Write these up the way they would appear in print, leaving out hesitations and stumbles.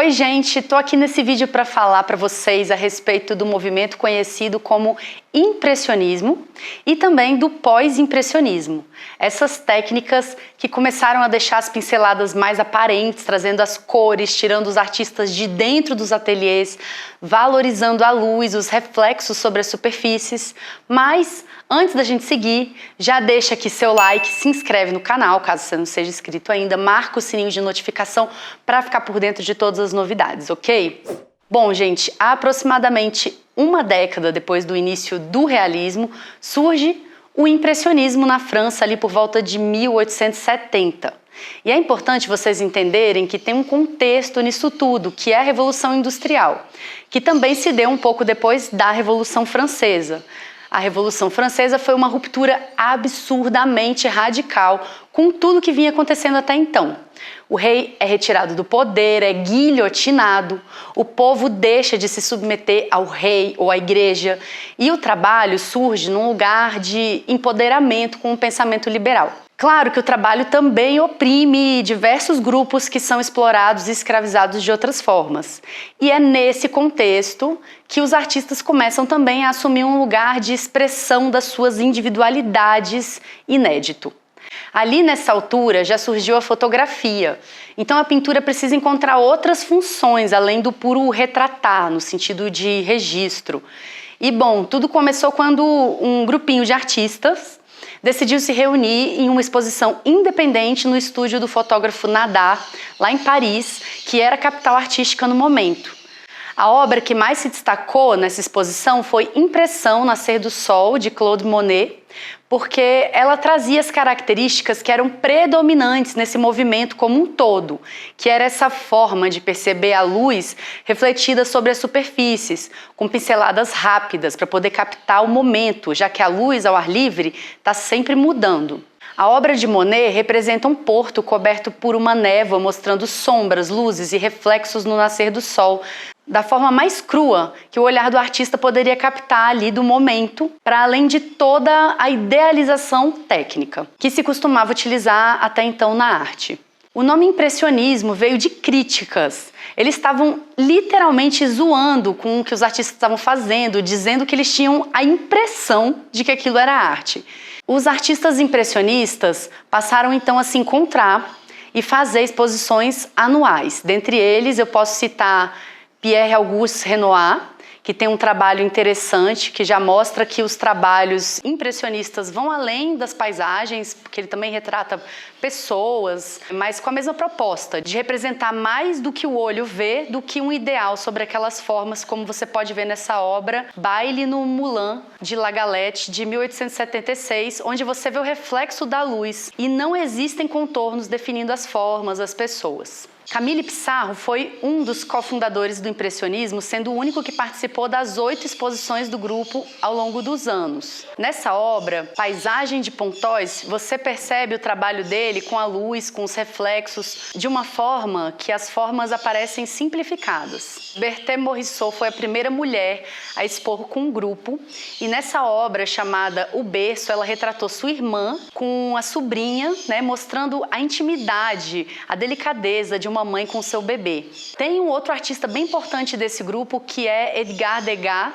Oi gente, tô aqui nesse vídeo para falar para vocês a respeito do movimento conhecido como impressionismo e também do pós-impressionismo. Essas técnicas que começaram a deixar as pinceladas mais aparentes, trazendo as cores, tirando os artistas de dentro dos ateliês, valorizando a luz, os reflexos sobre as superfícies. Mas antes da gente seguir, já deixa aqui seu like, se inscreve no canal, caso você não seja inscrito ainda, marca o sininho de notificação para ficar por dentro de todas as novidades, ok? Bom, gente, há aproximadamente uma década depois do início do realismo, surge o impressionismo na França ali por volta de 1870. E é importante vocês entenderem que tem um contexto nisso tudo, que é a Revolução Industrial, que também se deu um pouco depois da Revolução Francesa. A Revolução Francesa foi uma ruptura absurdamente radical com tudo que vinha acontecendo até então. O rei é retirado do poder, é guilhotinado, o povo deixa de se submeter ao rei ou à igreja e o trabalho surge num lugar de empoderamento com o pensamento liberal. Claro que o trabalho também oprime diversos grupos que são explorados e escravizados de outras formas. E é nesse contexto que os artistas começam também a assumir um lugar de expressão das suas individualidades inédito. Ali nessa altura já surgiu a fotografia, então a pintura precisa encontrar outras funções além do puro retratar, no sentido de registro. E bom, tudo começou quando um grupinho de artistas decidiu se reunir em uma exposição independente no estúdio do fotógrafo Nadar, lá em Paris, que era a capital artística no momento. A obra que mais se destacou nessa exposição foi Impressão, Nascer do Sol, de Claude Monet, porque ela trazia as características que eram predominantes nesse movimento como um todo, que era essa forma de perceber a luz refletida sobre as superfícies, com pinceladas rápidas para poder captar o momento, já que a luz ao ar livre está sempre mudando. A obra de Monet representa um porto coberto por uma névoa, mostrando sombras, luzes e reflexos no nascer do sol, da forma mais crua que o olhar do artista poderia captar ali do momento, para além de toda a idealização técnica que se costumava utilizar até então na arte. O nome impressionismo veio de críticas. Eles estavam literalmente zoando com o que os artistas estavam fazendo, dizendo que eles tinham a impressão de que aquilo era arte. Os artistas impressionistas passaram então a se encontrar e fazer exposições anuais. Dentre eles eu posso citar Pierre-Auguste Renoir, que tem um trabalho interessante, que já mostra que os trabalhos impressionistas vão além das paisagens, porque ele também retrata pessoas, mas com a mesma proposta, de representar mais do que o olho vê, do que um ideal sobre aquelas formas, como você pode ver nessa obra, Baile no Moulin, de La Galette, de 1876, onde você vê o reflexo da luz e não existem contornos definindo as formas, as pessoas. Camille Pissarro foi um dos cofundadores do impressionismo, sendo o único que participou das 8 exposições do grupo ao longo dos anos. Nessa obra, Paisagem de Pontoise, você percebe o trabalho dele com a luz, com os reflexos, de uma forma que as formas aparecem simplificadas. Berthe Morisot foi a primeira mulher a expor com um grupo, e nessa obra chamada O Berço, ela retratou sua irmã com a sobrinha, mostrando a intimidade, a delicadeza de uma mãe com seu bebê. Tem um outro artista bem importante desse grupo, que é Edgar Degas,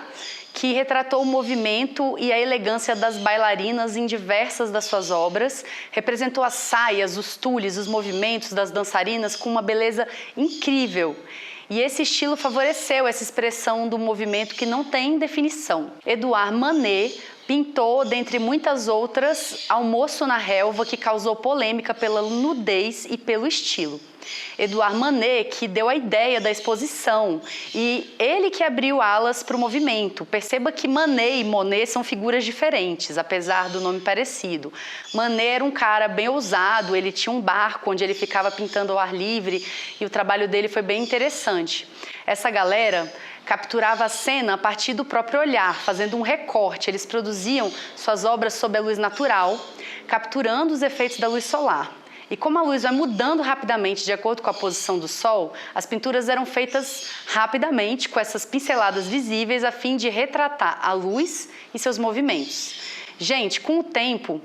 que retratou o movimento e a elegância das bailarinas em diversas das suas obras, representou as saias, os tules, os movimentos das dançarinas com uma beleza incrível. E esse estilo favoreceu essa expressão do movimento que não tem definição. Edouard Manet pintou, dentre muitas outras, Almoço na Relva, que causou polêmica pela nudez e pelo estilo. Edouard Manet que deu a ideia da exposição e ele que abriu alas para o movimento. Perceba que Manet e Monet são figuras diferentes, apesar do nome parecido. Manet era um cara bem ousado, ele tinha um barco onde ele ficava pintando ao ar livre e o trabalho dele foi bem interessante. Essa galera capturava a cena a partir do próprio olhar, fazendo um recorte. Eles produziam suas obras sob a luz natural, capturando os efeitos da luz solar. E como a luz vai mudando rapidamente de acordo com a posição do sol, as pinturas eram feitas rapidamente com essas pinceladas visíveis a fim de retratar a luz e seus movimentos. Gente, com o tempo,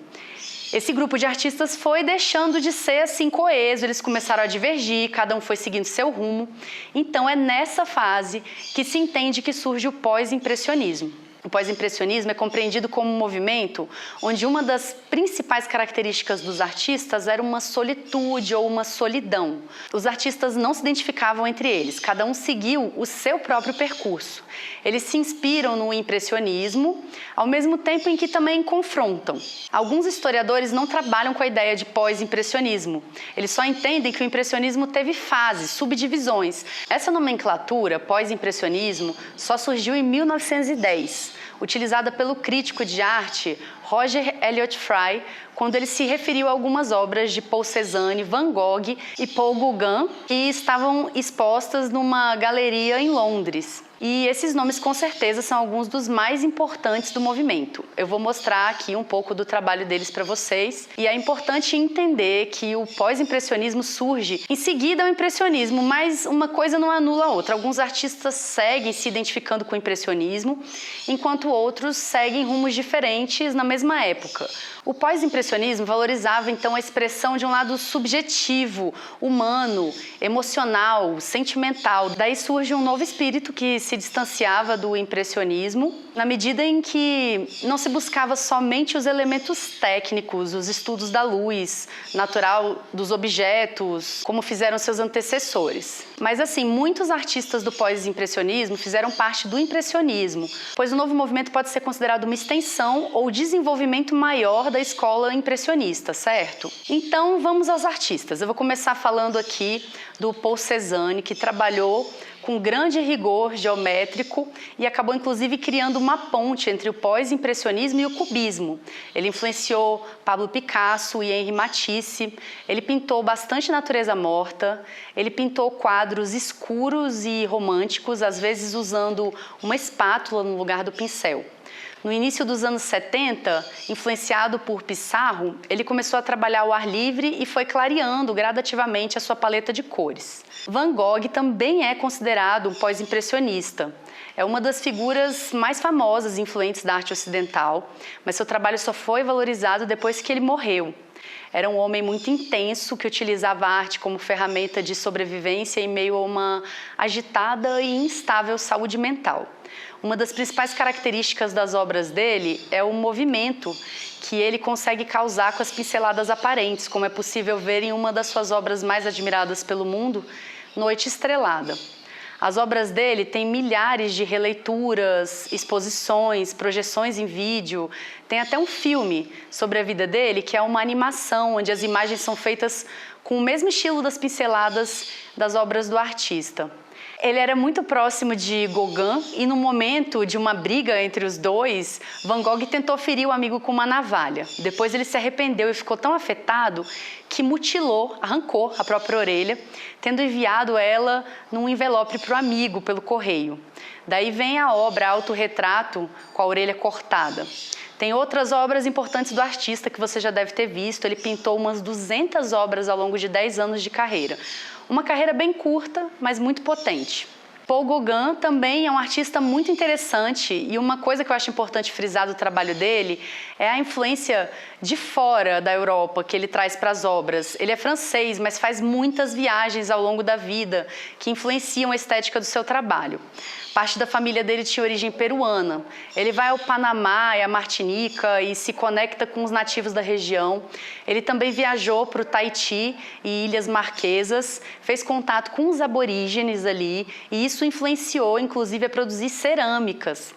Esse grupo de artistas foi deixando de ser assim coeso, eles começaram a divergir, cada um foi seguindo seu rumo. Então é nessa fase que se entende que surge o pós-impressionismo. O pós-impressionismo é compreendido como um movimento onde uma das principais características dos artistas era uma solitude ou uma solidão. Os artistas não se identificavam entre eles, cada um seguiu o seu próprio percurso. Eles se inspiram no impressionismo, ao mesmo tempo em que também confrontam. Alguns historiadores não trabalham com a ideia de pós-impressionismo. Eles só entendem que o impressionismo teve fases, subdivisões. Essa nomenclatura, pós-impressionismo, só surgiu em 1910. Utilizada pelo crítico de arte Roger Elliott Fry, quando ele se referiu a algumas obras de Paul Cézanne, Van Gogh e Paul Gauguin, que estavam expostas numa galeria em Londres. E esses nomes, com certeza, são alguns dos mais importantes do movimento. Eu vou mostrar aqui um pouco do trabalho deles para vocês. E é importante entender que o pós-impressionismo surge em seguida ao impressionismo, mas uma coisa não anula a outra. Alguns artistas seguem se identificando com o impressionismo, enquanto outros seguem rumos diferentes na mesma época. O pós-impressionismo valorizava, então, a expressão de um lado subjetivo, humano, emocional, sentimental. Daí surge um novo espírito que se distanciava do impressionismo, na medida em que não se buscava somente os elementos técnicos, os estudos da luz natural dos objetos, como fizeram seus antecessores. Mas assim, muitos artistas do pós-impressionismo fizeram parte do impressionismo, pois o novo movimento pode ser considerado uma extensão ou desenvolvimento maior da escola impressionista, certo? Então vamos aos artistas. Eu vou começar falando aqui do Paul Cézanne, que trabalhou com grande rigor geométrico e acabou inclusive criando uma ponte entre o pós-impressionismo e o cubismo. Ele influenciou Pablo Picasso e Henri Matisse, ele pintou bastante natureza morta, ele pintou quadros escuros e românticos, às vezes usando uma espátula no lugar do pincel. No início dos anos 70, influenciado por Pissarro, ele começou a trabalhar ao ar livre e foi clareando gradativamente a sua paleta de cores. Van Gogh também é considerado um pós-impressionista. É uma das figuras mais famosas e influentes da arte ocidental, mas seu trabalho só foi valorizado depois que ele morreu. Era um homem muito intenso que utilizava a arte como ferramenta de sobrevivência em meio a uma agitada e instável saúde mental. Uma das principais características das obras dele é o movimento que ele consegue causar com as pinceladas aparentes, como é possível ver em uma das suas obras mais admiradas pelo mundo, Noite Estrelada. As obras dele têm milhares de releituras, exposições, projeções em vídeo. Tem até um filme sobre a vida dele, que é uma animação, onde as imagens são feitas com o mesmo estilo das pinceladas das obras do artista. Ele era muito próximo de Gauguin e, no momento de uma briga entre os dois, Van Gogh tentou ferir o amigo com uma navalha. Depois ele se arrependeu e ficou tão afetado que mutilou, arrancou a própria orelha, tendo enviado ela num envelope para o amigo pelo correio. Daí vem a obra Autorretrato com a orelha cortada. Tem outras obras importantes do artista que você já deve ter visto. Ele pintou umas 200 obras ao longo de 10 anos de carreira. Uma carreira bem curta, mas muito potente. Paul Gauguin também é um artista muito interessante e uma coisa que eu acho importante frisar do trabalho dele é a influência de fora da Europa que ele traz para as obras. Ele é francês, mas faz muitas viagens ao longo da vida que influenciam a estética do seu trabalho. Parte da família dele tinha origem peruana. Ele vai ao Panamá e à Martinica e se conecta com os nativos da região. Ele também viajou para o Tahiti e Ilhas Marquesas, fez contato com os aborígenes ali e isso influenciou, inclusive, a produzir cerâmicas.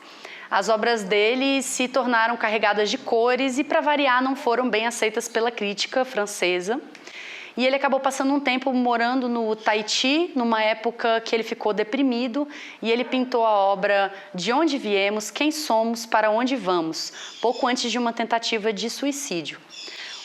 As obras dele se tornaram carregadas de cores e, para variar, não foram bem aceitas pela crítica francesa. E ele acabou passando um tempo morando no Tahiti, numa época que ele ficou deprimido, e ele pintou a obra De Onde Viemos, Quem Somos, Para Onde Vamos, pouco antes de uma tentativa de suicídio.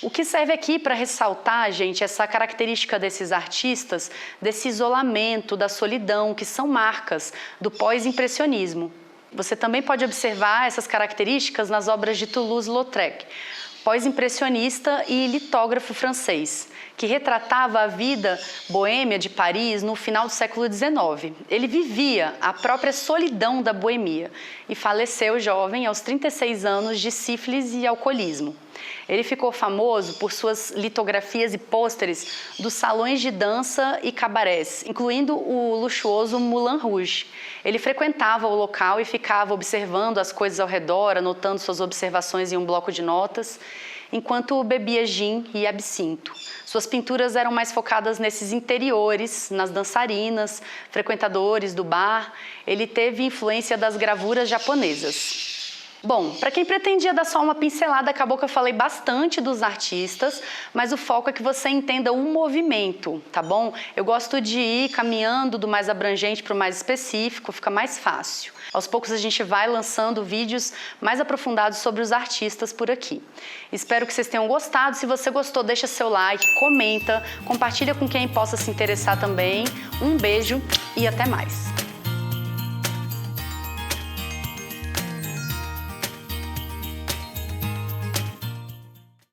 O que serve aqui para ressaltar, gente, essa característica desses artistas, desse isolamento, da solidão, que são marcas do pós-impressionismo. Você também pode observar essas características nas obras de Toulouse-Lautrec, pós-impressionista e litógrafo francês, que retratava a vida boêmia de Paris no final do século XIX. Ele vivia a própria solidão da boemia e faleceu jovem aos 36 anos de sífilis e alcoolismo. Ele ficou famoso por suas litografias e pôsteres dos salões de dança e cabarés, incluindo o luxuoso Moulin Rouge. Ele frequentava o local e ficava observando as coisas ao redor, anotando suas observações em um bloco de notas, enquanto bebia gin e absinto. Suas pinturas eram mais focadas nesses interiores, nas dançarinas, frequentadores do bar. Ele teve influência das gravuras japonesas. Bom, para quem pretendia dar só uma pincelada, acabou que eu falei bastante dos artistas, mas o foco é que você entenda o movimento, tá bom? Eu gosto de ir caminhando do mais abrangente para o mais específico, fica mais fácil. Aos poucos a gente vai lançando vídeos mais aprofundados sobre os artistas por aqui. Espero que vocês tenham gostado. Se você gostou, deixa seu like, comenta, compartilha com quem possa se interessar também. Um beijo e até mais!